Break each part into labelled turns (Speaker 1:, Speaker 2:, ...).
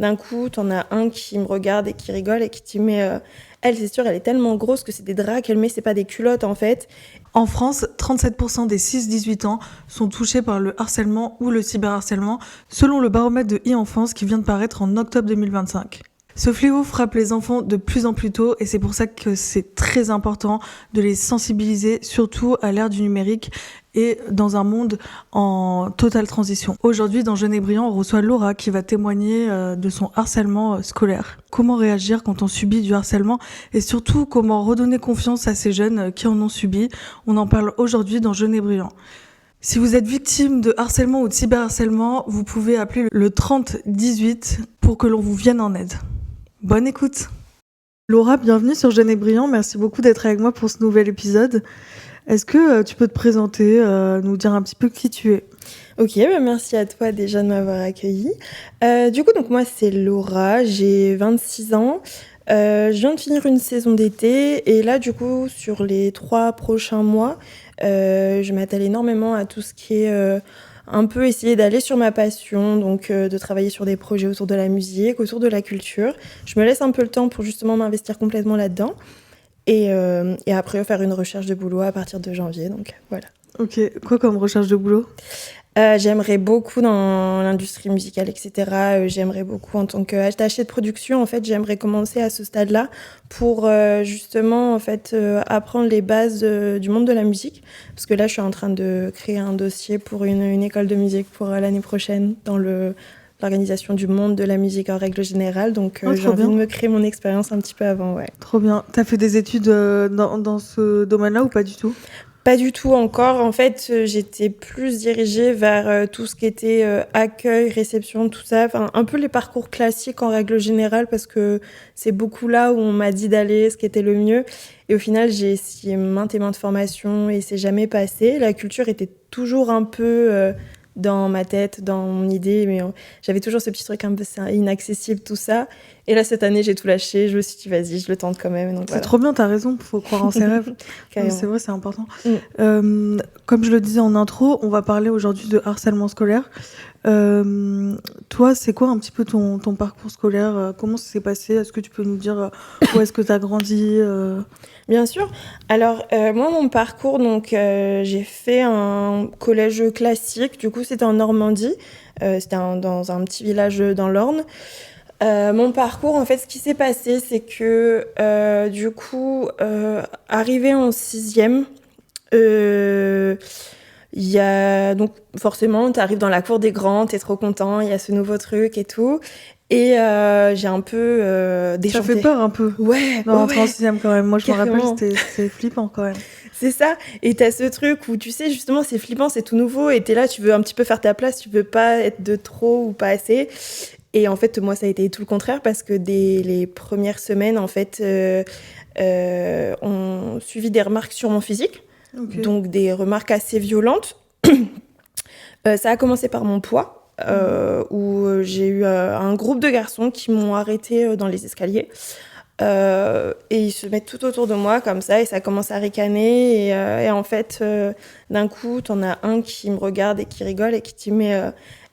Speaker 1: d'un coup, t'en as un qui me regarde et qui rigole et qui dit mais elle, c'est sûr, elle est tellement grosse que c'est des draps qu'elle met, c'est pas des culottes en fait.
Speaker 2: En France, 37% des 6-18 ans sont touchés par le harcèlement ou le cyberharcèlement, selon le baromètre de e-enfance qui vient de paraître en octobre 2025. Ce fléau frappe les enfants de plus en plus tôt et c'est pour ça que c'est très important de les sensibiliser, surtout à l'ère du numérique et dans un monde en totale transition. Aujourd'hui, dans Jeune et Brillant, on reçoit Laura qui va témoigner de son harcèlement scolaire. Comment réagir quand on subit du harcèlement et surtout comment redonner confiance à ces jeunes qui en ont subi. On en parle aujourd'hui dans Jeune et Brillant. Si vous êtes victime de harcèlement ou de cyberharcèlement, vous pouvez appeler le 3018 pour que l'on vous vienne en aide. Bonne écoute. Laura, bienvenue sur Jeune et Brillant. Merci beaucoup d'être avec moi pour ce nouvel épisode. Est-ce que tu peux te présenter, nous dire un petit peu qui tu es ?
Speaker 1: Ok, merci à toi déjà de m'avoir accueillie. Du coup, donc moi c'est Laura, j'ai 26 ans. Je viens de finir une saison d'été et là du coup sur les 3 prochains mois, je m'attelle énormément à tout ce qui est un peu essayer d'aller sur ma passion, donc de travailler sur des projets autour de la musique, autour de la culture. Je me laisse un peu le temps pour justement m'investir complètement là-dedans. Et après, faire une recherche de boulot à partir de janvier, donc voilà.
Speaker 2: Ok, quoi comme recherche de boulot ?
Speaker 1: J'aimerais beaucoup dans l'industrie musicale, etc. J'aimerais beaucoup en tant qu'attachée de production. En fait, j'aimerais commencer à ce stade-là pour justement en fait apprendre les bases du monde de la musique. Parce que là, je suis en train de créer un dossier pour une école de musique pour l'année prochaine dans l'organisation du monde de la musique en règle générale. Donc, j'ai envie de me créer mon expérience un petit peu avant, ouais.
Speaker 2: Trop bien. T'as fait des études dans ce domaine-là ou pas du tout ?
Speaker 1: Pas du tout encore. En fait, j'étais plus dirigée vers tout ce qui était accueil, réception, tout ça. Enfin, un peu les parcours classiques en règle générale parce que c'est beaucoup là où on m'a dit d'aller, ce qui était le mieux. Et au final, j'ai essayé maintes et maintes formations et c'est jamais passé. La culture était toujours un peu dans ma tête, dans mon idée, mais j'avais toujours ce petit truc un peu inaccessible, tout ça. Et là, cette année, j'ai tout lâché. Je me suis dit, vas-y, je le tente quand même. Donc,
Speaker 2: c'est trop bien, t'as raison, faut croire en ses rêves. Non, c'est vrai, c'est important. Comme je le disais en intro, on va parler aujourd'hui de harcèlement scolaire. Toi, c'est quoi un petit peu ton parcours scolaire ? Comment ça s'est passé ? Est-ce que tu peux nous dire où est-ce que t'as grandi ?
Speaker 1: Bien sûr. Alors, moi, mon parcours, donc, j'ai fait un collège classique. Du coup, c'était en Normandie. C'était dans un petit village dans l'Orne. Mon parcours, en fait, ce qui s'est passé, c'est que, du coup, arrivé en 6e, il y a donc forcément, t'arrives dans la cour des grands, t'es trop content, il y a ce nouveau truc et tout. Et j'ai un peu déchanté.
Speaker 2: Ça fait peur un peu.
Speaker 1: Ouais.
Speaker 2: Non, en 6e quand même. Moi, je me rappelle,
Speaker 1: Carrément.
Speaker 2: c'était flippant quand même.
Speaker 1: C'est ça. Et t'as ce truc où tu sais, justement, c'est flippant, c'est tout nouveau. Et t'es là, tu veux un petit peu faire ta place, tu veux pas être de trop ou pas assez. Et en fait, moi, ça a été tout le contraire parce que dès les premières semaines, en fait, on suivi des remarques sur mon physique. Okay. Donc, des remarques assez violentes. Ça a commencé par mon poids, où j'ai eu un groupe de garçons qui m'ont arrêtée dans les escaliers. Et ils se mettent tout autour de moi comme ça et ça commence à ricaner et en fait d'un coup t'en as un qui me regarde et qui rigole et qui dit mais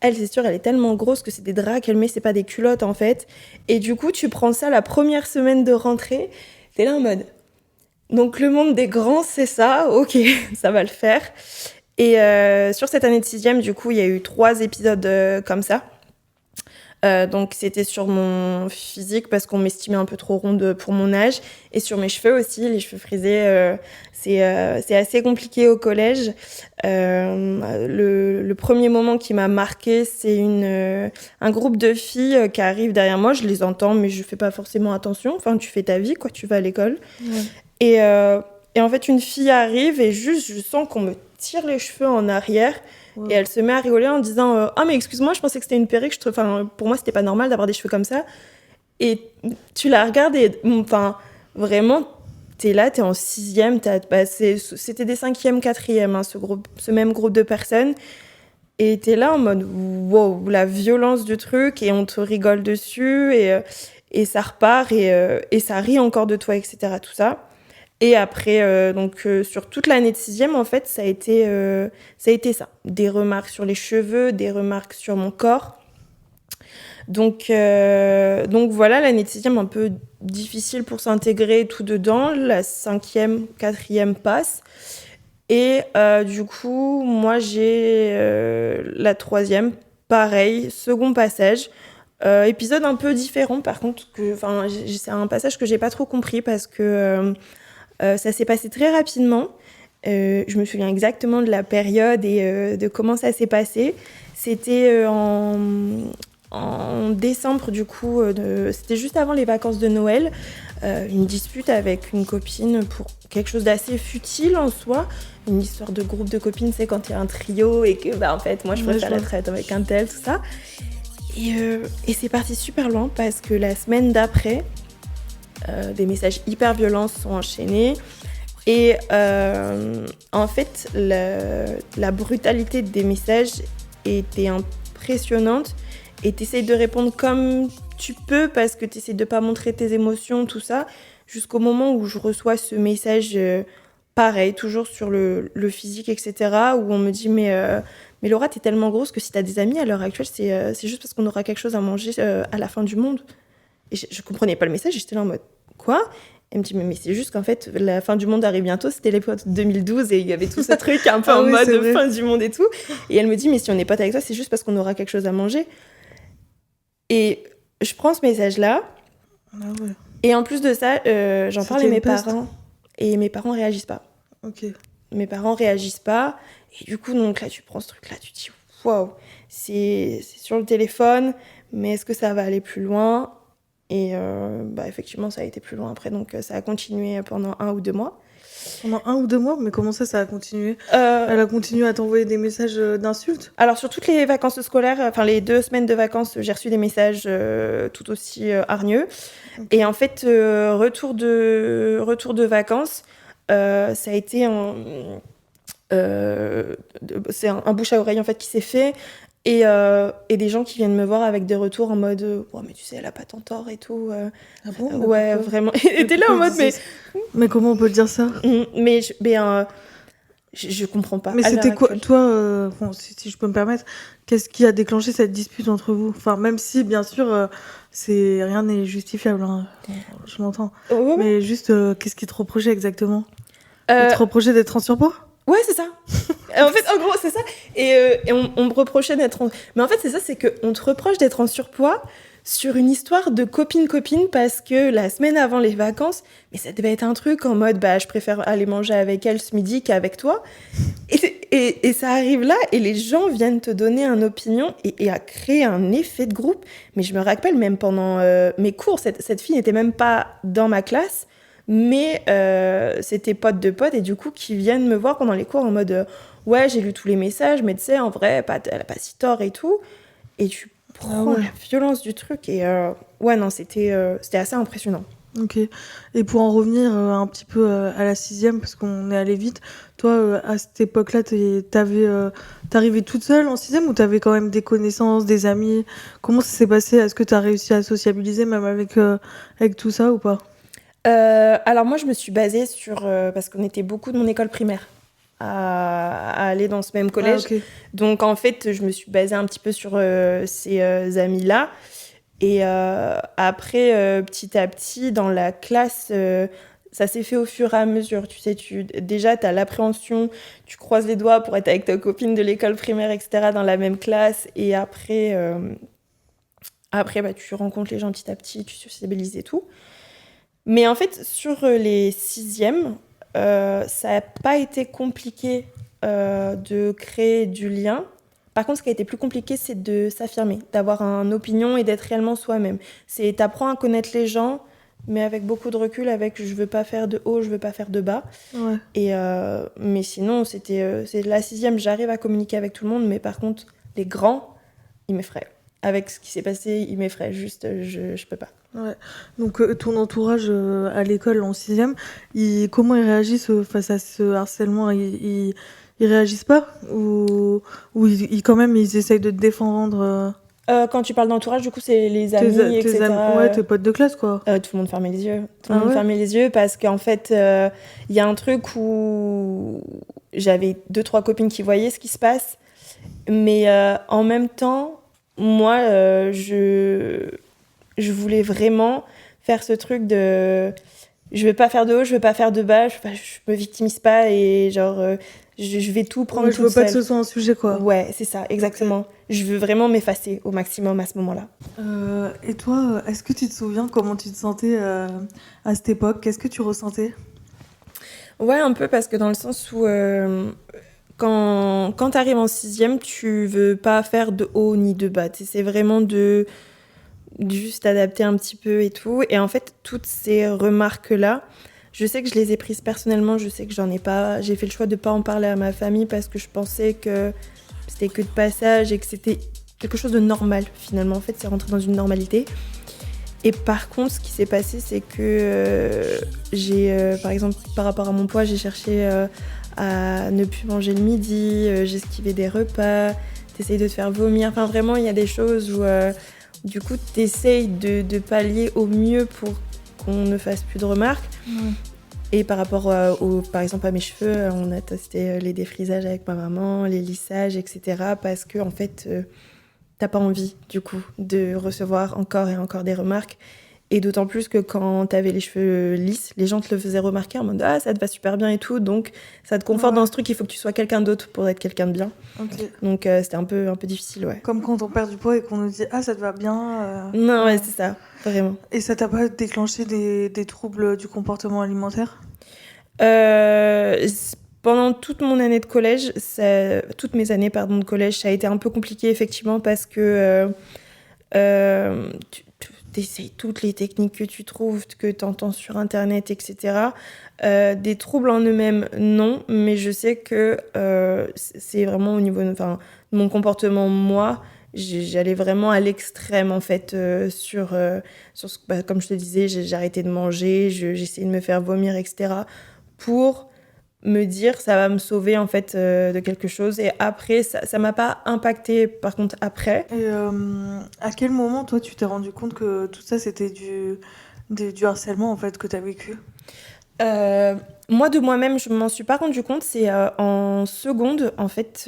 Speaker 1: elle c'est sûr elle est tellement grosse que c'est des draps qu'elle met, c'est pas des culottes en fait. Et du coup tu prends ça la première semaine de rentrée, t'es là en mode donc le monde des grands c'est ça, ok ça va le faire. Et sur cette année de 6e du coup il y a eu 3 épisodes comme ça. Donc c'était sur mon physique parce qu'on m'estimait un peu trop ronde pour mon âge et sur mes cheveux aussi, les cheveux frisés, c'est assez compliqué au collège. Le premier moment qui m'a marqué, c'est un groupe de filles qui arrivent derrière moi, je les entends mais je fais pas forcément attention, enfin tu fais ta vie quoi, tu vas à l'école. Ouais. Et en fait une fille arrive et juste je sens qu'on me tire les cheveux en arrière. Wow. Et elle se met à rigoler en disant « Ah, mais excuse-moi, je pensais que c'était une perruque. Pour moi, c'était pas normal d'avoir des cheveux comme ça. » Et tu la regardes et vraiment, t'es là, t'es en 6e. C'était des 5e, 4e, hein, ce même groupe de personnes. Et t'es là en mode « Wow, la violence du truc. » Et on te rigole dessus. Et ça repart. Et ça rit encore de toi, etc. Tout ça. Et après, sur toute l'année de 6e, en fait, ça a été ça. Des remarques sur les cheveux, des remarques sur mon corps. Donc voilà, l'année de 6e, un peu difficile pour s'intégrer tout dedans. La 5e, 4e passe. Et du coup, moi, j'ai la 3e, pareil, second passage. Épisode un peu différent, par contre, c'est un passage que j'ai pas trop compris parce que ça s'est passé très rapidement. Je me souviens exactement de la période et de comment ça s'est passé. C'était en décembre, du coup, c'était juste avant les vacances de Noël. Une dispute avec une copine pour quelque chose d'assez futile en soi. Une histoire de groupe de copines, c'est quand il y a un trio et que, en fait, moi, je préfère être avec un tel, tout ça. Et c'est parti super loin parce que la semaine d'après, des messages hyper violents se sont enchaînés. Et en fait, la brutalité des messages était impressionnante. Et t'essayes de répondre comme tu peux parce que t'essayes de pas montrer tes émotions, tout ça. Jusqu'au moment où je reçois ce message, pareil, toujours sur le physique, etc. Où on me dit mais Laura, t'es tellement grosse que si t'as des amis à l'heure actuelle, c'est juste parce qu'on aura quelque chose à manger à la fin du monde. Et je comprenais pas le message, j'étais là en mode quoi ? Elle me dit mais c'est juste qu'en fait la fin du monde arrive bientôt, c'était l'époque 2012 et il y avait tout ce truc un peu en mode fin du monde et tout. Et elle me dit mais si on n'est pas avec toi, c'est juste parce qu'on aura quelque chose à manger. Et je prends ce message-là.
Speaker 2: Ah ouais.
Speaker 1: Et en plus de ça, j'en parle à mes parents. Et mes parents réagissent pas.
Speaker 2: Ok.
Speaker 1: Mes parents réagissent pas. Et du coup, donc là, tu prends ce truc-là, tu te dis waouh, c'est sur le téléphone, mais est-ce que ça va aller plus loin ? Et effectivement, ça a été plus loin après. Donc ça a continué pendant 1 ou 2 mois.
Speaker 2: Pendant 1 ou 2 mois ? Mais comment ça a continué ? Elle a continué à t'envoyer des messages d'insultes ?
Speaker 1: Alors, sur toutes les vacances scolaires, enfin les 2 semaines de vacances, j'ai reçu des messages tout aussi hargneux. Okay. Et en fait, retour de vacances, ça a été c'est un bouche à oreille en fait qui s'est fait. Et des gens qui viennent me voir avec des retours en mode oh, mais tu sais, elle a pas tant tort et tout.
Speaker 2: Ah bon ?
Speaker 1: Ouais, vraiment. Et t'es là en mode
Speaker 2: mais comment on peut dire ça ?
Speaker 1: Je comprends pas.
Speaker 2: Mais c'était quoi, toi, si je peux me permettre, qu'est-ce qui a déclenché cette dispute entre vous ? Enfin, même si, bien sûr, rien n'est justifiable, hein, je m'entends.
Speaker 1: Ouais.
Speaker 2: Mais juste, qu'est-ce qu'il te reprochait exactement ? Il te reprochait d'être en surpoids ?
Speaker 1: Ouais, c'est ça. En fait, en gros, c'est ça. Et on me reprochait d'être Mais en fait, c'est ça, c'est qu'on te reproche d'être en surpoids sur une histoire de copine-copine parce que la semaine avant les vacances, mais ça devait être un truc en mode je préfère aller manger avec elle ce midi qu'avec toi. Et ça arrive là et les gens viennent te donner une opinion et à créer un effet de groupe. Mais je me rappelle même pendant mes cours, cette fille n'était même pas dans ma classe, mais c'était pote de pote et du coup qui viennent me voir pendant les cours en mode ouais, j'ai lu tous les messages, mais tu sais, en vrai, elle a pas si tort et tout. Et tu prends la violence du truc. Et ouais, non, c'était assez impressionnant.
Speaker 2: Ok. Et pour en revenir un petit peu à la 6e, parce qu'on est allé vite, toi, à cette époque-là, t'arrivais toute seule en 6e ou t'avais quand même des connaissances, des amis ? Comment ça s'est passé ? Est-ce que t'as réussi à sociabiliser même avec tout ça ou pas ?
Speaker 1: Alors moi, je me suis basée sur... parce qu'on était beaucoup de mon école primaire à aller dans ce même collège.
Speaker 2: Okay.
Speaker 1: Donc, en fait, je me suis basée un petit peu sur ces amis-là. Et après, petit à petit, dans la classe, ça s'est fait au fur et à mesure. Tu sais, déjà, tu as l'appréhension, tu croises les doigts pour être avec ta copine de l'école primaire, etc., dans la même classe. Et après, tu rencontres les gens petit à petit, tu sociabilises et tout. Mais en fait, sur les 6e, ça n'a pas été compliqué de créer du lien. Par contre, ce qui a été plus compliqué, c'est de s'affirmer, d'avoir une opinion et d'être réellement soi-même. T'apprends à connaître les gens, mais avec beaucoup de recul, avec je veux pas faire de haut, je veux pas faire de bas.
Speaker 2: Ouais.
Speaker 1: Et, mais sinon, c'est la 6e, j'arrive à communiquer avec tout le monde, mais par contre, les grands, ils m'effraient. Avec ce qui s'est passé, ils m'effraient. Juste, je peux pas.
Speaker 2: Ouais. Donc ton entourage à l'école en 6e, comment ils réagissent face à ce harcèlement ? Ils réagissent pas ou quand même ils essayent de te défendre
Speaker 1: Quand tu parles d'entourage, du coup, c'est les amis, etc.
Speaker 2: Ouais, tes potes de classe, quoi.
Speaker 1: Tout le monde fermait les yeux. Tout le monde fermait les yeux parce qu'en fait, y a un truc où j'avais 2-3 copines qui voyaient ce qui se passe, mais en même temps, moi, je voulais vraiment faire ce truc de... Je veux pas faire de haut, je veux pas faire de bas, je me victimise pas et genre, je vais tout prendre toute seule.
Speaker 2: Je veux pas que ce soit un sujet, quoi.
Speaker 1: Ouais, c'est ça, exactement. Okay. Je veux vraiment m'effacer au maximum à ce moment-là.
Speaker 2: Et toi, est-ce que tu te souviens comment tu te sentais à cette époque ? Qu'est-ce que tu ressentais ?
Speaker 1: Ouais, un peu, parce que dans le sens où quand tu arrives en 6e, tu veux pas faire de haut ni de bas. C'est vraiment de juste adapter un petit peu et tout. Et en fait, toutes ces remarques-là, je sais que je les ai prises personnellement, je sais que j'ai fait le choix de pas en parler à ma famille parce que je pensais que c'était que de passage et que c'était quelque chose de normal finalement. En fait, c'est rentré dans une normalité. Et par contre, ce qui s'est passé, c'est que par exemple, par rapport à mon poids, j'ai cherché à ne plus manger le midi, j'esquivais des repas, t'essayes de te faire vomir. Enfin, vraiment, il y a des choses où, du coup, t'essayes de pallier au mieux pour qu'on ne fasse plus de remarques. Mmh. Et par rapport par exemple à mes cheveux, on a testé les défrisages avec ma maman, les lissages, etc. Parce que, en fait, t'as pas envie, du coup, de recevoir encore et encore des remarques. Et d'autant plus que quand t'avais les cheveux lisses, les gens te le faisaient remarquer en mode « Ah, ça te va super bien et tout ». Donc, ça te conforte dans ce truc, il faut que tu sois quelqu'un d'autre pour être quelqu'un de bien. Okay. Donc, c'était un peu difficile, ouais.
Speaker 2: Comme quand on perd du poids et qu'on nous dit « Ah, ça te va bien ».
Speaker 1: Non, ouais, c'est ça, vraiment.
Speaker 2: Et ça t'a pas déclenché des troubles du comportement alimentaire ?
Speaker 1: Pendant toute mon année de collège, toutes mes années de collège, ça a été un peu compliqué effectivement parce que tu essayes toutes les techniques que tu trouves, que tu entends sur internet, etc. Des troubles en eux-mêmes, non, mais je sais que c'est vraiment au niveau de mon comportement, moi, j'allais vraiment à l'extrême en fait sur comme je te disais, j'ai arrêté de manger, j'essayais de me faire vomir, etc. pour me dire ça va me sauver en fait de quelque chose. Et après ça m'a pas impacté par contre après.
Speaker 2: Et à quel moment toi tu t'es rendu compte que tout ça c'était du harcèlement en fait que t'as vécu?
Speaker 1: Moi de moi-même je m'en suis pas rendu compte, c'est en seconde en fait.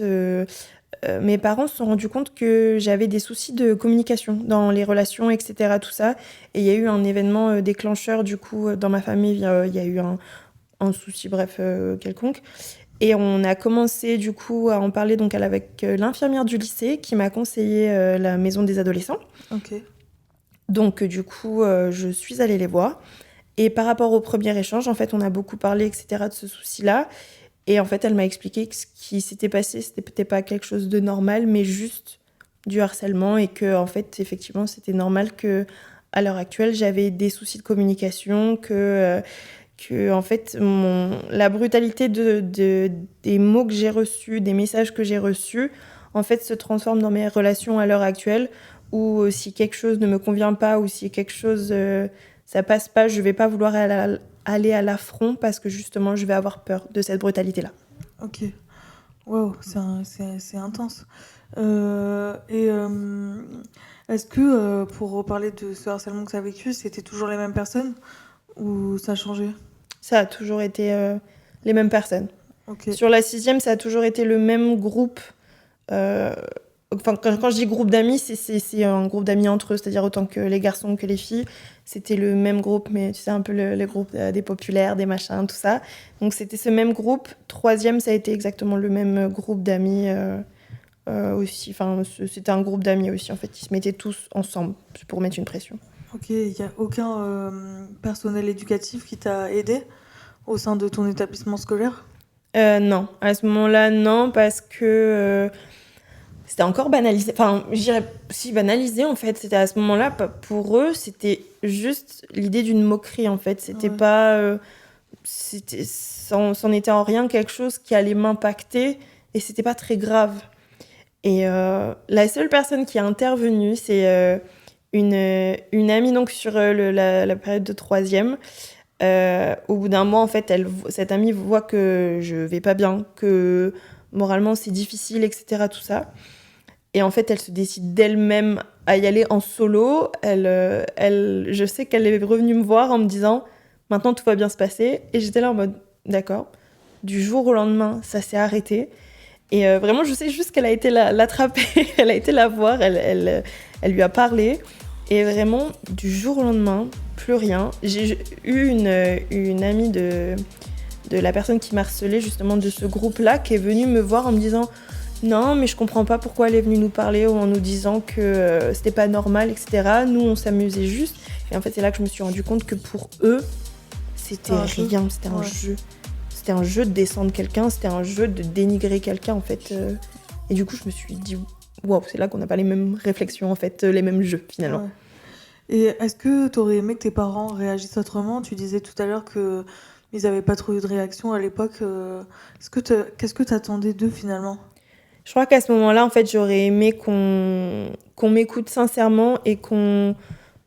Speaker 1: Mes parents se sont rendus compte que j'avais des soucis de communication dans les relations, etc. tout ça, et il y a eu un événement déclencheur du coup dans ma famille. Il y a eu un souci, bref, quelconque. Et on a commencé du coup à en parler donc avec l'infirmière du lycée qui m'a conseillé la maison des adolescents.
Speaker 2: Ok.
Speaker 1: Donc du coup, je suis allée les voir. Et par rapport au premier échange, en fait, on a beaucoup parlé, etc., de ce souci-là. Et en fait, elle m'a expliqué que ce qui s'était passé, c'était peut-être pas quelque chose de normal, mais juste du harcèlement. Et que, en fait, effectivement, c'était normal que, à l'heure actuelle, j'avais des soucis de communication, que en fait, la brutalité des mots que j'ai reçus, des messages que j'ai reçus, en fait, se transforme dans mes relations à l'heure actuelle, où si quelque chose ne me convient pas, ou si quelque chose, ça passe pas, je vais pas vouloir aller à l'affront, parce que justement, je vais avoir peur de cette brutalité-là.
Speaker 2: Ok. Wow, c'est intense. Est-ce que, pour reparler de ce harcèlement que tu as vécu, c'était toujours les mêmes personnes ou ça a changé ?
Speaker 1: Ça a toujours été les mêmes personnes.
Speaker 2: Okay.
Speaker 1: Sur la 6e, ça a toujours été le même groupe. Quand je dis groupe d'amis, c'est un groupe d'amis entre eux, c'est-à-dire autant que les garçons que les filles. C'était le même groupe, mais tu sais, un peu le groupe des populaires, des machins, tout ça. Donc c'était ce même groupe. 3e, ça a été exactement le même groupe d'amis aussi. Enfin, c'était un groupe d'amis aussi, en fait. Ils se mettaient tous ensemble pour mettre une pression.
Speaker 2: Ok, il n'y a aucun personnel éducatif qui t'a aidé au sein de ton établissement scolaire ?
Speaker 1: Non, à ce moment-là, non, parce que c'était encore banalisé. Enfin, je dirais si banalisé, en fait. C'était à ce moment-là, pour eux, c'était juste l'idée d'une moquerie, en fait. C'était pas... c'en était en rien quelque chose qui allait m'impacter, et c'était pas très grave. Et la seule personne qui a intervenu, c'est... une amie donc sur la période de 3e. Au bout d'un mois, en fait, cette amie voit que je vais pas bien, que moralement c'est difficile, etc. tout ça. Et en fait, elle se décide d'elle-même à y aller en solo. Je sais qu'elle est revenue me voir en me disant « Maintenant, tout va bien se passer ». Et j'étais là en mode « D'accord ». Du jour au lendemain, ça s'est arrêté. Et vraiment, je sais juste qu'elle a été l'attraper, elle a été la voir, elle lui a parlé. Et vraiment, du jour au lendemain, plus rien. J'ai eu une amie de la personne qui m'a harcelée, justement, de ce groupe-là, qui est venue me voir en me disant « Non, mais je comprends pas pourquoi elle est venue nous parler en nous disant que c'était pas normal, etc. » Nous, on s'amusait juste. Et en fait, c'est là que je me suis rendu compte que pour eux, c'était rien, c'était un jeu. C'était un jeu de descendre quelqu'un, c'était un jeu de dénigrer quelqu'un, en fait. Et du coup, je me suis dit « Waouh, c'est là qu'on n'a pas les mêmes réflexions, en fait, les mêmes jeux, finalement. »
Speaker 2: Ouais. Et est-ce que tu aurais aimé que tes parents réagissent autrement ? Tu disais tout à l'heure qu'ils n'avaient pas trop eu de réaction à l'époque. Qu'est-ce que tu attendais d'eux finalement ?
Speaker 1: Je crois qu'à ce moment-là, en fait, j'aurais aimé qu'on m'écoute sincèrement et qu'on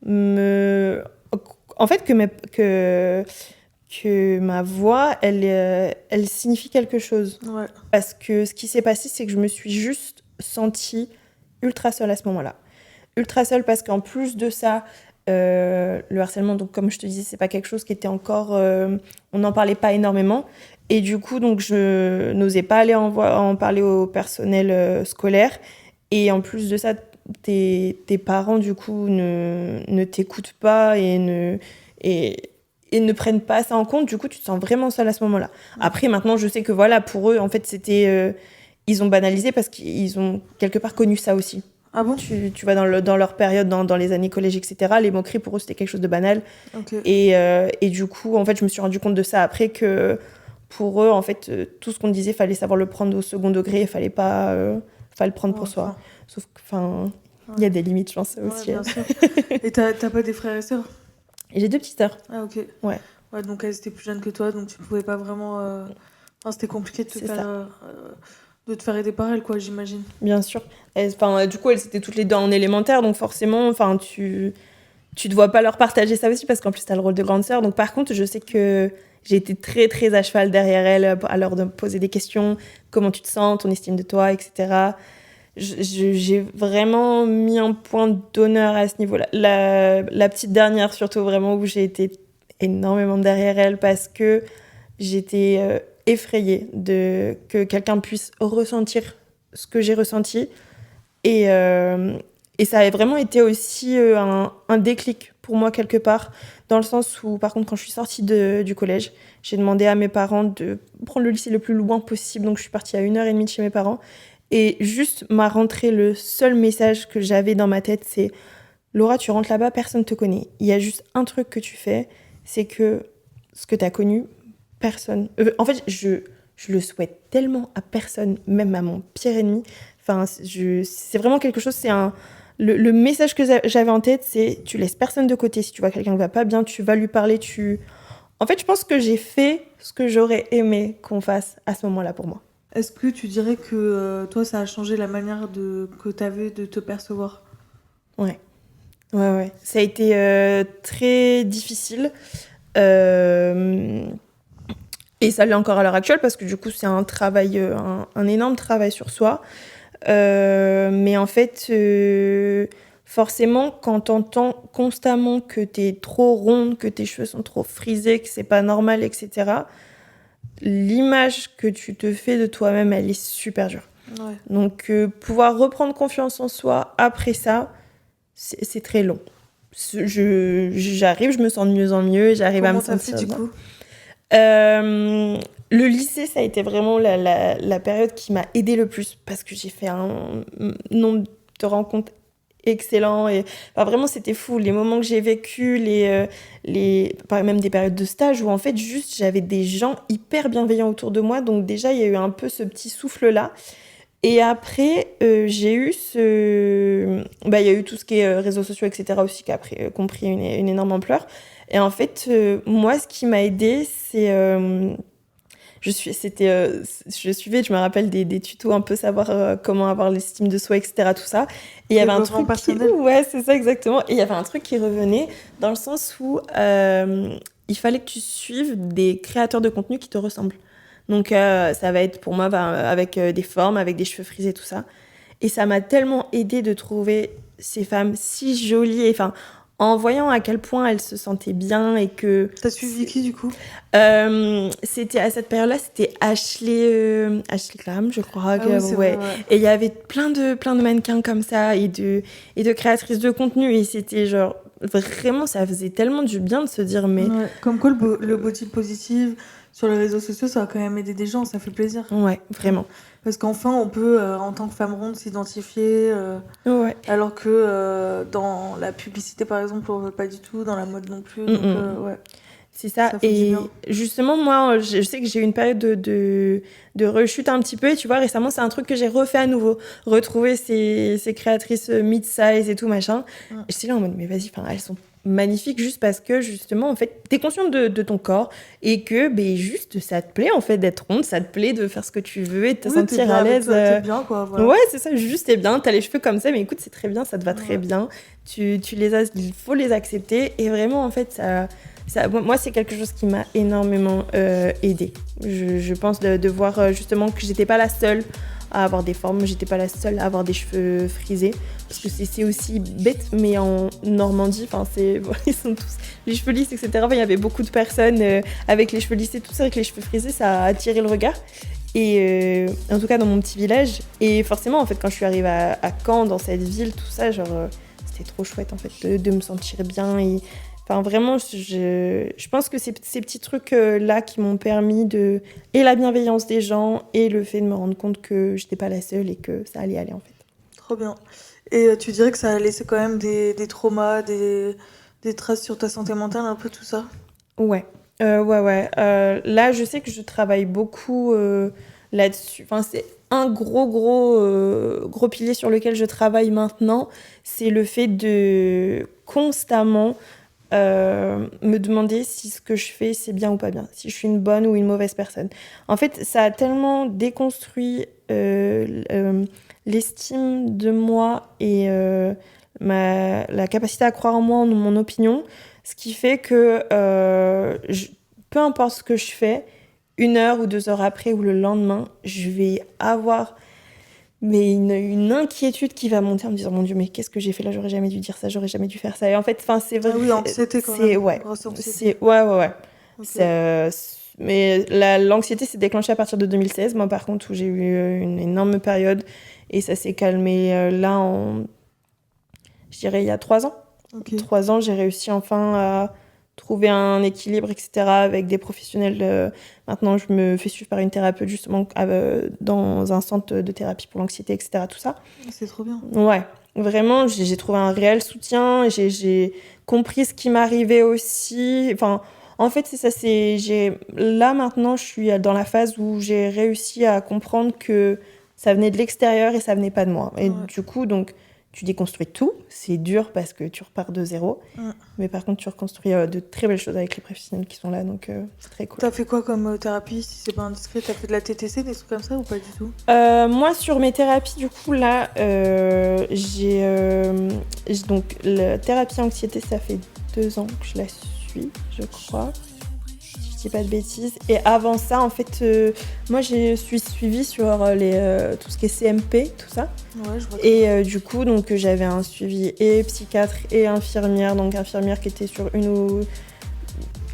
Speaker 1: me... En fait, que ma voix, elle signifie quelque chose.
Speaker 2: Ouais.
Speaker 1: Parce que ce qui s'est passé, c'est que je me suis juste sentie ultra seule à ce moment-là. Ultra seule parce qu'en plus de ça, le harcèlement, donc comme je te disais, c'est pas quelque chose qui était encore... on n'en parlait pas énormément. Et du coup, donc, je n'osais pas aller en parler au personnel scolaire. Et en plus de ça, tes parents, du coup, ne t'écoutent pas et ne prennent pas ça en compte. Du coup, tu te sens vraiment seule à ce moment-là. Après, maintenant, je sais que voilà, pour eux, en fait, c'était... ils ont banalisé parce qu'ils ont quelque part connu ça aussi.
Speaker 2: Ah bon ?
Speaker 1: Tu vois, dans leur période, dans les années collège, etc., les moqueries, pour eux, c'était quelque chose de banal.
Speaker 2: Okay.
Speaker 1: Et du coup, en fait, je me suis rendu compte de ça après que pour eux, en fait, tout ce qu'on disait, fallait savoir le prendre au second degré, il fallait pas le prendre pour soi. Sauf que, enfin, il y a des limites, je pense, aussi.
Speaker 2: Bien sûr. Et t'as pas des frères et sœurs ?
Speaker 1: Et j'ai 2 petites sœurs.
Speaker 2: Ah, ok.
Speaker 1: Ouais,
Speaker 2: donc elles étaient plus jeunes que toi, donc tu pouvais pas vraiment... Enfin, c'était compliqué de te faire aider par elles, quoi, j'imagine.
Speaker 1: Bien sûr. Du coup, elles étaient toutes les deux en élémentaire, donc forcément, tu te vois pas leur partager ça aussi, parce qu'en plus, t'as le rôle de grande sœur. Donc par contre, je sais que j'ai été très, très à cheval derrière elles, à leur poser des questions. Comment tu te sens, ton estime de toi, etc. J'ai vraiment mis un point d'honneur à ce niveau-là. La petite dernière, surtout, vraiment, où j'ai été énormément derrière elle, parce que j'étais effrayée que quelqu'un puisse ressentir ce que j'ai ressenti. Et ça a vraiment été aussi un déclic pour moi, quelque part, dans le sens où, par contre, quand je suis sortie du collège, j'ai demandé à mes parents de prendre le lycée le plus loin possible. Donc, je suis partie à 1h30 de chez mes parents. Et juste ma rentrée, le seul message que j'avais dans ma tête, c'est « Laura, tu rentres là-bas, personne ne te connaît. Il y a juste un truc que tu fais, c'est que ce que tu as connu, personne... en fait, je le souhaite tellement à personne, même à mon pire ennemi. Enfin, c'est vraiment quelque chose, c'est le message que j'avais en tête, c'est tu laisses personne de côté. Si tu vois quelqu'un qui va pas bien, tu vas lui parler. En fait, je pense que j'ai fait ce que j'aurais aimé qu'on fasse à ce moment-là pour moi.
Speaker 2: Est-ce que tu dirais que toi, ça a changé la manière que tu avais de te percevoir ?
Speaker 1: Ouais. Ça a été très difficile. Et ça l'est encore à l'heure actuelle, parce que du coup, c'est un travail, un énorme travail sur soi. Mais en fait, forcément, quand t'entends constamment que t'es trop ronde, que tes cheveux sont trop frisés, que c'est pas normal, etc., l'image que tu te fais de toi-même, elle est super dure.
Speaker 2: Ouais.
Speaker 1: Donc, pouvoir reprendre confiance en soi après ça, c'est très long. J'arrive, je me sens de mieux en mieux, j'arrive à me sentir bien.
Speaker 2: Comment
Speaker 1: t'as fait, du coup ? Le lycée, ça a été vraiment la période qui m'a aidée le plus, parce que j'ai fait un nombre de rencontres excellent. Et vraiment, c'était fou. Les moments que j'ai vécus, même des périodes de stage où en fait, juste, j'avais des gens hyper bienveillants autour de moi. Donc déjà, il y a eu un peu ce petit souffle-là. Et après, j'ai eu il y a eu tout ce qui est réseaux sociaux, etc. aussi, qui a compris une énorme ampleur. Et en fait, moi, ce qui m'a aidée, c'est... je suivais, je me rappelle, des tutos, un peu savoir comment avoir l'estime de soi, etc. Tout ça. Et il y avait un truc ouais, c'est ça, exactement. Et il y avait un truc qui revenait dans le sens où il fallait que tu suives des créateurs de contenu qui te ressemblent. Donc, ça va être pour moi avec des formes, avec des cheveux frisés, tout ça. Et ça m'a tellement aidée de trouver ces femmes si jolies. Enfin, en voyant à quel point elle se sentait bien et que...
Speaker 2: T'as suivi qui du coup?
Speaker 1: C'était à cette période-là, c'était Ashley Graham, je crois.
Speaker 2: Ah oui, c'est vrai, ouais.
Speaker 1: Et il y avait plein de mannequins comme ça et de créatrices de contenu. Et c'était genre, vraiment, ça faisait tellement du bien de se dire, mais...
Speaker 2: Ouais. Comme quoi, le body positive sur les réseaux sociaux, ça a quand même aidé des gens, ça fait plaisir.
Speaker 1: Ouais, vraiment.
Speaker 2: Parce qu'enfin, on peut, en tant que femme ronde, s'identifier,
Speaker 1: Ouais.
Speaker 2: alors que dans la publicité, par exemple, on veut pas du tout, dans la mode non plus. Donc, ouais.
Speaker 1: C'est ça.
Speaker 2: Ça fait du
Speaker 1: Et
Speaker 2: bien.
Speaker 1: justement, moi, je sais que j'ai eu une période de rechute un petit peu. Et tu vois, récemment, c'est un truc que j'ai refait à nouveau. Retrouver ces créatrices mid-size et tout, machin.
Speaker 2: Mm.
Speaker 1: J'étais là en mode, mais vas-y, elles sont magnifiques juste parce que, justement, en fait, t'es consciente de ton corps et que, ben, juste, ça te plaît, en fait, d'être ronde, ça te plaît de faire ce que tu veux et de te sentir à l'aise.
Speaker 2: T'es bien, quoi. Voilà.
Speaker 1: Ouais, c'est ça, juste, t'es bien. T'as les cheveux comme ça, mais écoute, c'est très bien, ça te va très bien. Tu les as, il faut les accepter. Et vraiment, en fait, moi, c'est quelque chose qui m'a énormément aidée. Je pense de voir justement que j'étais pas la seule à avoir des formes, j'étais pas la seule à avoir des cheveux frisés. Parce que c'est aussi bête, mais en Normandie, ils sont tous les cheveux lisses, etc. Il y avait beaucoup de personnes avec les cheveux lissés, tout ça, avec les cheveux frisés, ça a attiré le regard. Et en tout cas, dans mon petit village. Et forcément, en fait, quand je suis arrivée à Caen, dans cette ville, tout ça, c'était trop chouette, en fait, de me sentir bien. Enfin, vraiment, je pense que c'est ces petits trucs-là qui m'ont permis et la bienveillance des gens et le fait de me rendre compte que j'étais pas la seule et que ça allait aller, en fait.
Speaker 2: Trop bien. Et tu dirais que ça a laissé quand même des traumas, des traces sur ta santé mentale, un peu tout ça?
Speaker 1: Ouais. Ouais. Là, je sais que je travaille beaucoup là-dessus. Enfin, c'est un gros pilier sur lequel je travaille maintenant. C'est le fait de constamment me demander si ce que je fais c'est bien ou pas bien, si je suis une bonne ou une mauvaise personne. En fait, ça a tellement déconstruit l'estime de moi et la capacité à croire en moi, en mon opinion, ce qui fait que peu importe ce que je fais, 1 heure ou 2 heures après ou le lendemain, je vais avoir une inquiétude qui va monter en me disant mon Dieu, mais qu'est-ce que j'ai fait là, j'aurais jamais dû dire ça, j'aurais jamais dû faire ça. Et en fait, c'est vrai.
Speaker 2: Ah oui, anxiété quand même.
Speaker 1: Ouais.
Speaker 2: Grosse anxiété.
Speaker 1: Ouais.
Speaker 2: Okay.
Speaker 1: Mais l'anxiété s'est déclenchée à partir de 2016, moi par contre, où j'ai eu une énorme période et ça s'est calmé je dirais il y a 3 ans.
Speaker 2: Okay.
Speaker 1: 3 ans, j'ai réussi enfin à trouver un équilibre, etc. avec des professionnels. Maintenant, je me fais suivre par une thérapeute justement dans un centre de thérapie pour l'anxiété, etc. Tout ça.
Speaker 2: C'est trop bien.
Speaker 1: Ouais, vraiment, j'ai trouvé un réel soutien. J'ai compris ce qui m'arrivait aussi. Enfin, en fait, c'est ça. Là, maintenant, je suis dans la phase où j'ai réussi à comprendre que ça venait de l'extérieur et ça venait pas de moi. Et du coup, donc... Tu déconstruis tout, c'est dur parce que tu repars de zéro, mais par contre tu reconstruis de très belles choses avec les professionnels qui sont là, donc c'est très cool.
Speaker 2: T'as fait quoi comme thérapie, si c'est pas indiscret? T'as fait de la TTC, des trucs comme ça ou pas du tout?
Speaker 1: Moi sur mes thérapies du coup là, j'ai donc la thérapie anxiété, ça fait 2 ans que je la suis, je crois. Je dis pas de bêtises. Et avant ça, en fait, moi, je suis suivie sur tout ce qui est CMP, tout ça.
Speaker 2: Ouais, je vois.
Speaker 1: Et du coup, donc, j'avais un suivi et psychiatre et infirmière. Donc, infirmière qui était sur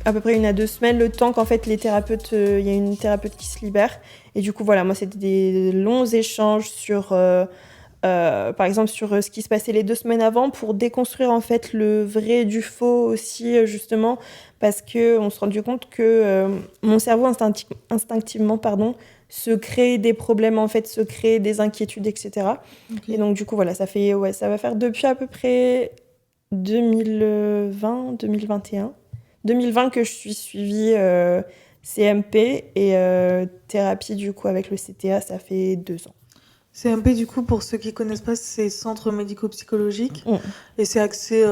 Speaker 1: à peu près 1 à 2 semaines, le temps qu'en fait, les thérapeutes, il y a une thérapeute qui se libère. Et du coup, voilà, moi, c'était des longs échanges par exemple sur ce qui se passait les 2 semaines avant pour déconstruire en fait le vrai du faux aussi justement parce qu'on se rendait compte que mon cerveau instinctivement se crée des problèmes en fait, se crée des inquiétudes, etc. Okay. Et donc du coup voilà, ça va faire depuis à peu près 2020 que je suis suivie CMP et thérapie du coup avec le CTA, ça fait 2 ans.
Speaker 2: CMP, du coup, pour ceux qui connaissent pas, c'est Centre médico-psychologique. Et c'est accès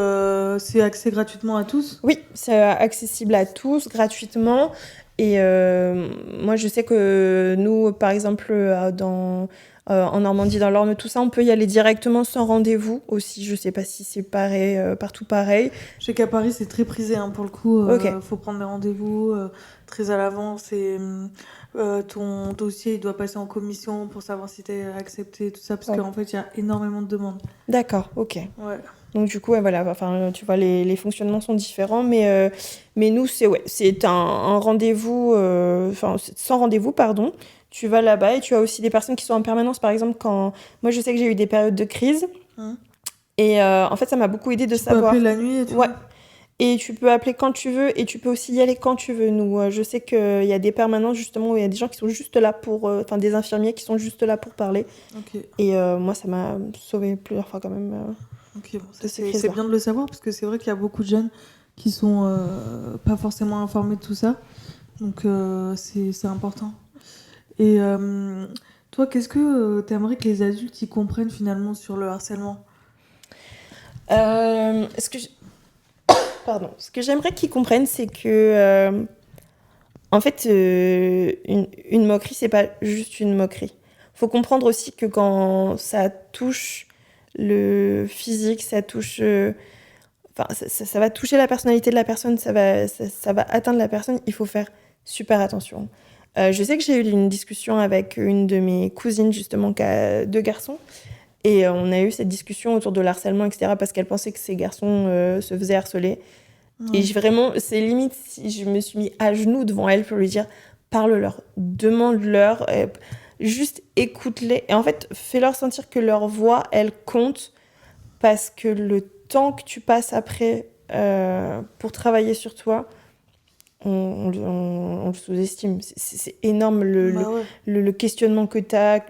Speaker 2: gratuitement à tous?
Speaker 1: Oui, c'est accessible à tous, gratuitement. Et moi, je sais que nous, par exemple, en Normandie, dans l'Orne, tout ça, on peut y aller directement sans rendez-vous aussi. Je sais pas si c'est pareil, partout pareil.
Speaker 2: Je sais qu'à Paris, c'est très prisé, hein, pour le coup.
Speaker 1: Okay.
Speaker 2: Faut prendre des rendez-vous très à l'avance et ton dossier il doit passer en commission pour savoir si t'es accepté, tout ça, parce qu'en fait, il y a énormément de demandes.
Speaker 1: D'accord, ok.
Speaker 2: Ouais.
Speaker 1: Donc du coup, ouais, voilà, enfin, tu vois, les fonctionnements sont différents, mais nous, c'est un rendez-vous, sans rendez-vous, pardon. Tu vas là-bas et tu as aussi des personnes qui sont en permanence. Par exemple, moi, je sais que j'ai eu des périodes de crise et en fait, ça m'a beaucoup aidé de savoir.
Speaker 2: Tu peux appeler la nuit et tout.
Speaker 1: Ouais. Et tu peux appeler quand tu veux et tu peux aussi y aller quand tu veux. Nous, je sais qu'il y a des permanences justement où il y a des gens qui sont juste là des infirmiers qui sont juste là pour parler.
Speaker 2: Ok.
Speaker 1: Et moi, ça m'a sauvé plusieurs fois quand même.
Speaker 2: Ok, bon, c'est bien de le savoir parce que c'est vrai qu'il y a beaucoup de jeunes qui sont pas forcément informés de tout ça. Donc c'est important. Et toi, qu'est-ce que tu aimerais que les adultes y comprennent finalement sur le harcèlement ?
Speaker 1: Ce que j'aimerais qu'ils comprennent, c'est que, en fait, une moquerie, c'est pas juste une moquerie. Faut comprendre aussi que quand ça touche le physique, ça touche, ça va toucher la personnalité de la personne, ça va atteindre la personne. Il faut faire super attention. Je sais que j'ai eu une discussion avec une de mes cousines justement qui a 2 garçons. Et on a eu cette discussion autour de l'harcèlement, etc. parce qu'elle pensait que ces garçons se faisaient harceler. Et vraiment, c'est limite si je me suis mis à genoux devant elle pour lui dire parle-leur, demande-leur, juste écoute-les. Et en fait, fais-leur sentir que leur voix, elle compte parce que le temps que tu passes après pour travailler sur toi, on le sous-estime. C'est énorme le questionnement que tu as,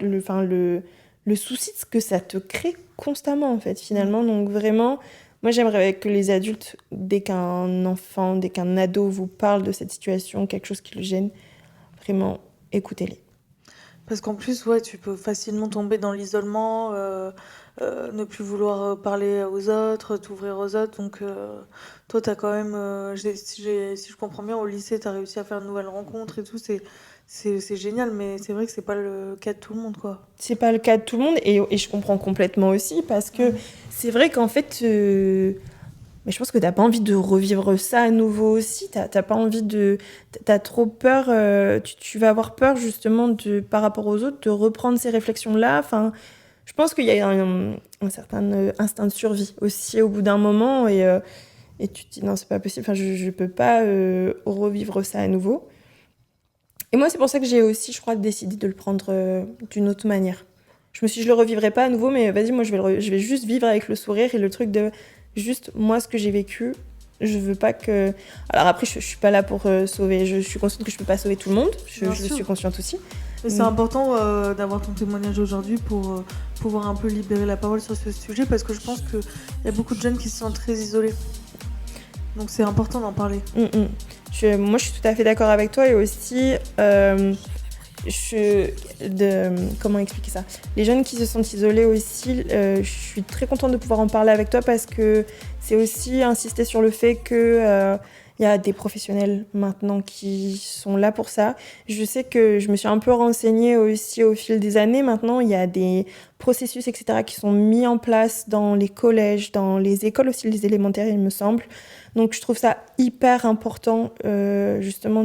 Speaker 1: le souci de ce que ça te crée constamment, en fait, finalement. Donc, vraiment, moi, j'aimerais que les adultes, dès qu'un enfant, dès qu'un ado vous parle de cette situation, quelque chose qui le gêne, vraiment, écoutez-les.
Speaker 2: Parce qu'en plus, ouais, tu peux facilement tomber dans l'isolement, ne plus vouloir parler aux autres, t'ouvrir aux autres. Donc, toi, t'as quand même, si je comprends bien, au lycée, t'as réussi à faire une nouvelle rencontre et tout. C'est génial, mais c'est vrai que c'est pas le cas de tout le monde, quoi.
Speaker 1: C'est pas le cas de tout le monde et je comprends complètement aussi parce que c'est vrai qu'en fait, mais je pense que t'as pas envie de revivre ça à nouveau aussi. T'as pas envie t'as trop peur. Tu vas avoir peur justement par rapport aux autres de reprendre ces réflexions-là. Enfin, je pense qu'il y a un certain instinct de survie aussi au bout d'un moment et tu te dis non, c'est pas possible. Enfin, je peux pas revivre ça à nouveau. Et moi, c'est pour ça que j'ai aussi, je crois, décidé de le prendre d'une autre manière. Je me suis dit, je le revivrai pas à nouveau, mais vas-y, moi, je vais juste vivre avec le sourire et le truc de juste moi, ce que j'ai vécu. Je veux pas que. Alors après, je suis pas là pour sauver. Je suis consciente que je peux pas sauver tout le monde. Je suis consciente aussi.
Speaker 2: Et c'est important d'avoir ton témoignage aujourd'hui pour pouvoir un peu libérer la parole sur ce sujet parce que je pense qu'il y a beaucoup de jeunes qui se sentent très isolés. Donc c'est important d'en parler.
Speaker 1: Moi, je suis tout à fait d'accord avec toi et aussi, comment expliquer ça ? Les jeunes qui se sentent isolés aussi, je suis très contente de pouvoir en parler avec toi parce que c'est aussi insister sur le fait que y a des professionnels maintenant qui sont là pour ça. Je sais que je me suis un peu renseignée aussi au fil des années. Maintenant, il y a des processus, etc., qui sont mis en place dans les collèges, dans les écoles aussi, les élémentaires, il me semble. Donc, je trouve ça hyper important, justement,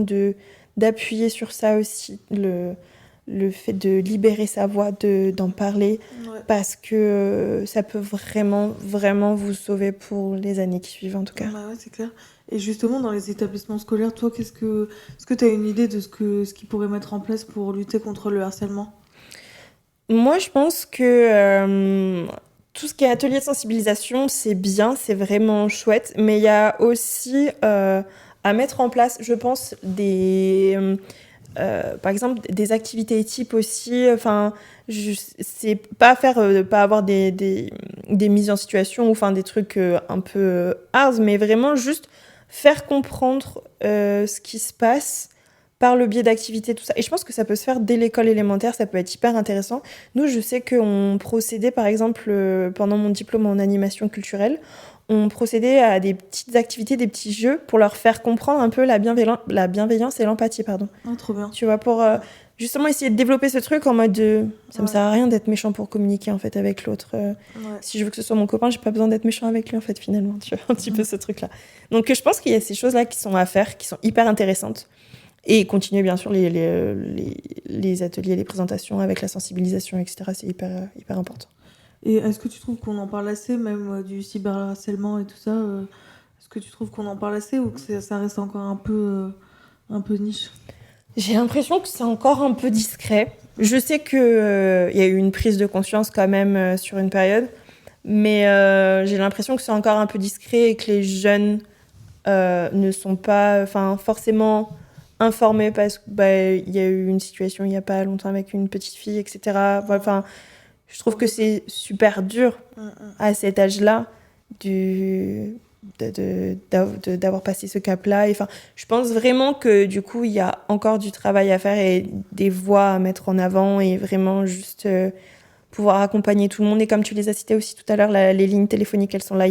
Speaker 1: d'appuyer sur ça aussi, le fait de libérer sa voix, d'en parler, parce que ça peut vraiment, vraiment vous sauver pour les années qui suivent, en tout cas.
Speaker 2: Bah ouais, c'est clair. Et justement, dans les établissements scolaires, toi, est-ce que tu as une idée de ce qu'ils pourraient mettre en place pour lutter contre le harcèlement ?
Speaker 1: Moi, je pense que tout ce qui est atelier de sensibilisation, c'est bien, c'est vraiment chouette. Mais il y a aussi à mettre en place, je pense, par exemple, des activités type aussi. Enfin, c'est pas pas avoir des mises en situation ou enfin des trucs un peu hard, mais vraiment juste faire comprendre ce qui se passe par le biais d'activités, tout ça. Et je pense que ça peut se faire dès l'école élémentaire, ça peut être hyper intéressant. Nous, je sais qu'on procédait, par exemple, pendant mon diplôme en animation culturelle, on procédait à des petites activités, des petits jeux pour leur faire comprendre un peu la bienveillance et l'empathie, pardon.
Speaker 2: Oh, trop bien.
Speaker 1: Tu vois, pour justement essayer de développer ce truc en mode de... Ça me sert à rien d'être méchant pour communiquer, en fait, avec l'autre. Si je veux que ce soit mon copain, j'ai pas besoin d'être méchant avec lui, en fait, finalement. Tu vois, un petit peu ce truc-là. Donc, je pense qu'il y a ces choses-là qui sont à faire, qui sont hyper intéressantes. Et continuer, bien sûr, les ateliers, les présentations avec la sensibilisation, etc. C'est hyper, hyper important.
Speaker 2: Et est-ce que tu trouves qu'on en parle assez, même du cyberharcèlement et tout ça est-ce que tu trouves qu'on en parle assez ou que ça reste encore un peu niche?
Speaker 1: J'ai l'impression que c'est encore un peu discret. Je sais qu'il y a eu une prise de conscience quand même sur une période, mais j'ai l'impression que c'est encore un peu discret et que les jeunes ne sont pas forcément informés parce qu'il y a eu une situation il n'y a pas longtemps avec une petite fille, etc. Enfin, je trouve que c'est super dur à cet âge-là d'avoir passé ce cap-là. Enfin, je pense vraiment que du coup, il y a encore du travail à faire et des voix à mettre en avant et vraiment juste pouvoir accompagner tout le monde. Et comme tu les as cités aussi tout à l'heure, les lignes téléphoniques, elles sont là.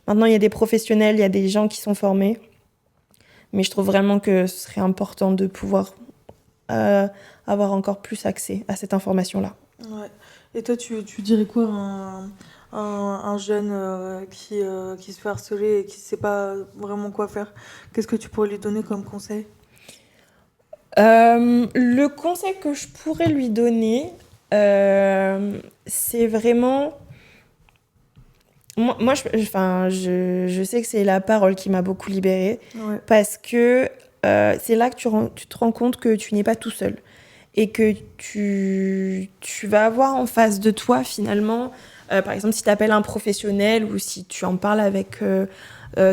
Speaker 1: Maintenant, il y a des professionnels, il y a des gens qui sont formés. Mais je trouve vraiment que ce serait important de pouvoir avoir encore plus accès à cette information-là.
Speaker 2: Ouais. Et toi, tu dirais quoi à un jeune qui se fait harceler et qui ne sait pas vraiment quoi faire? Qu'est-ce que tu pourrais lui donner comme conseil?
Speaker 1: Le conseil que je pourrais lui donner, c'est vraiment... Moi je sais que c'est la parole qui m'a beaucoup libérée, parce que c'est là que tu te rends compte que tu n'es pas tout seul. Et que tu vas avoir en face de toi, finalement, par exemple, si tu appelles un professionnel ou si tu en parles avec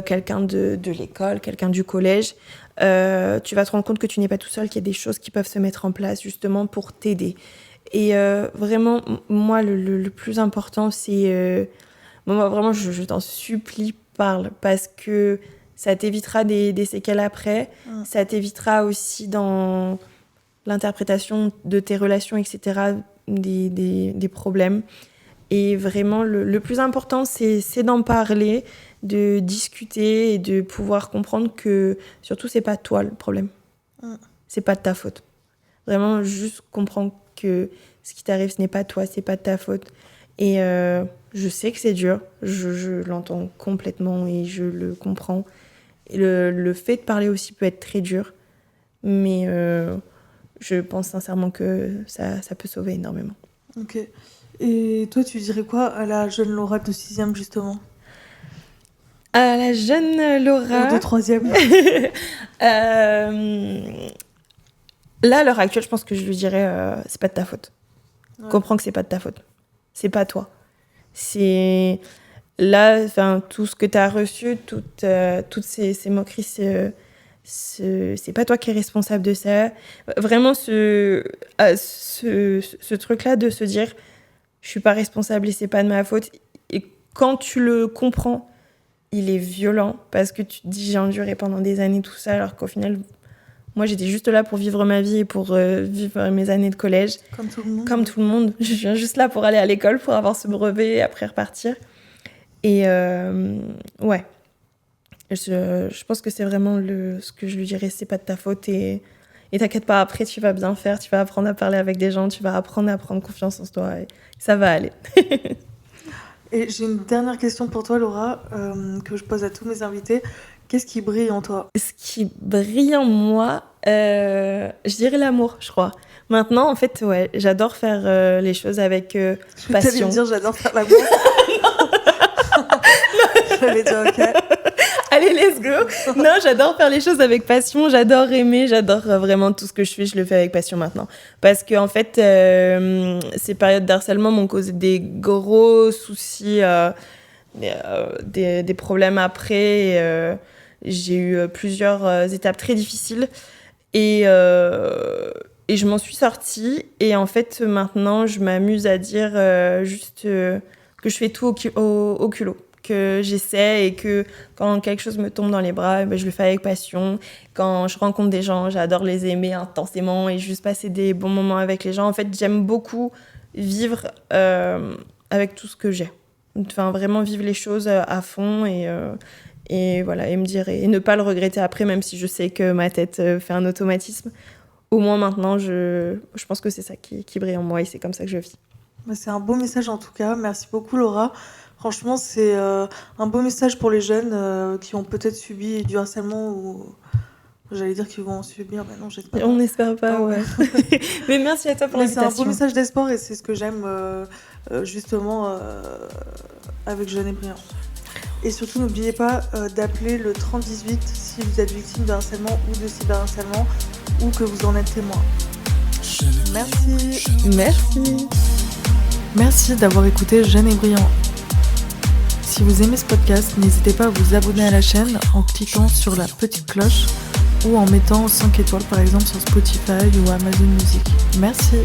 Speaker 1: quelqu'un de l'école, quelqu'un du collège, tu vas te rendre compte que tu n'es pas tout seul, qu'il y a des choses qui peuvent se mettre en place justement pour t'aider. Et vraiment, moi, le plus important, c'est... moi, vraiment, je t'en supplie, parle, parce que ça t'évitera des séquelles après. Ça t'évitera aussi dans l'interprétation de tes relations, etc., des problèmes. Et vraiment, le plus important, c'est d'en parler, de discuter et de pouvoir comprendre que, surtout, c'est pas toi le problème. C'est pas de ta faute. Vraiment, juste comprendre que ce qui t'arrive, ce n'est pas toi, c'est pas de ta faute. Et je sais que c'est dur, je l'entends complètement et je le comprends. Et le fait de parler aussi peut être très dur, mais je pense sincèrement que ça peut sauver énormément.
Speaker 2: Ok. Et toi, tu dirais quoi à la jeune Laura de 6e, justement?
Speaker 1: À la jeune Laura...
Speaker 2: Ou de 3e.
Speaker 1: Là, à l'heure actuelle, je pense que je lui dirais c'est pas de ta faute. Ouais. Comprends que c'est pas de ta faute. C'est pas toi. C'est... Là, tout ce que tu as reçu, toutes ces moqueries, c'est pas toi qui es responsable de ça. Vraiment, ce truc-là de se dire je suis pas responsable et c'est pas de ma faute. Et quand tu le comprends, il est violent parce que tu te dis j'ai enduré pendant des années tout ça, alors qu'au final, moi j'étais juste là pour vivre ma vie et pour vivre mes années de collège.
Speaker 2: Comme tout le monde.
Speaker 1: Comme tout le monde. Je viens juste là pour aller à l'école, pour avoir ce brevet et après repartir. Et ouais. Je pense que c'est vraiment ce que je lui dirais, c'est pas de ta faute et t'inquiète pas, après tu vas bien faire, tu vas apprendre à parler avec des gens, tu vas apprendre à prendre confiance en toi et ça va aller.
Speaker 2: Et j'ai une dernière question pour toi, Laura, que je pose à tous mes invités. Qu'est-ce qui brille en toi?
Speaker 1: Ce qui brille en moi, je dirais l'amour, je crois. Maintenant, en fait, ouais, j'adore faire les choses avec passion.
Speaker 2: Je vais dire j'adore faire l'amour. J'avais dit ok.
Speaker 1: Allez, let's go. Non, j'adore faire les choses avec passion, j'adore aimer, j'adore vraiment tout ce que je fais, je le fais avec passion maintenant. Parce que en fait, ces périodes d'harcèlement m'ont causé des gros soucis, des problèmes après. J'ai eu plusieurs étapes très difficiles et je m'en suis sortie. Et en fait, maintenant, je m'amuse à dire juste que je fais tout au culot. Que j'essaie et que quand quelque chose me tombe dans les bras, je le fais avec passion. Quand je rencontre des gens, j'adore les aimer intensément et juste passer des bons moments avec les gens. En fait, j'aime beaucoup vivre avec tout ce que j'ai. Enfin, vraiment vivre les choses à fond et voilà, et me dire et ne pas le regretter après, même si je sais que ma tête fait un automatisme. Au moins maintenant, je pense que c'est ça qui brille en moi et c'est comme ça que je vis.
Speaker 2: C'est un beau message en tout cas. Merci beaucoup, Laura. Franchement, c'est un beau message pour les jeunes qui ont peut-être subi du harcèlement ou J'allais dire qu'ils vont en subir, mais non, j'espère
Speaker 1: On n'espère pas, ouais. Mais merci à toi pour l'invitation.
Speaker 2: C'est un beau message d'espoir et c'est ce que j'aime justement avec Jeune et Brillant. Et surtout, n'oubliez pas d'appeler le 3018 si vous êtes victime de harcèlement ou de cyberharcèlement ou que vous en êtes témoin. Merci. Merci d'avoir écouté Jeune et Brillant. Si vous aimez ce podcast, n'hésitez pas à vous abonner à la chaîne en cliquant sur la petite cloche ou en mettant 5 étoiles par exemple sur Spotify ou Amazon Music. Merci.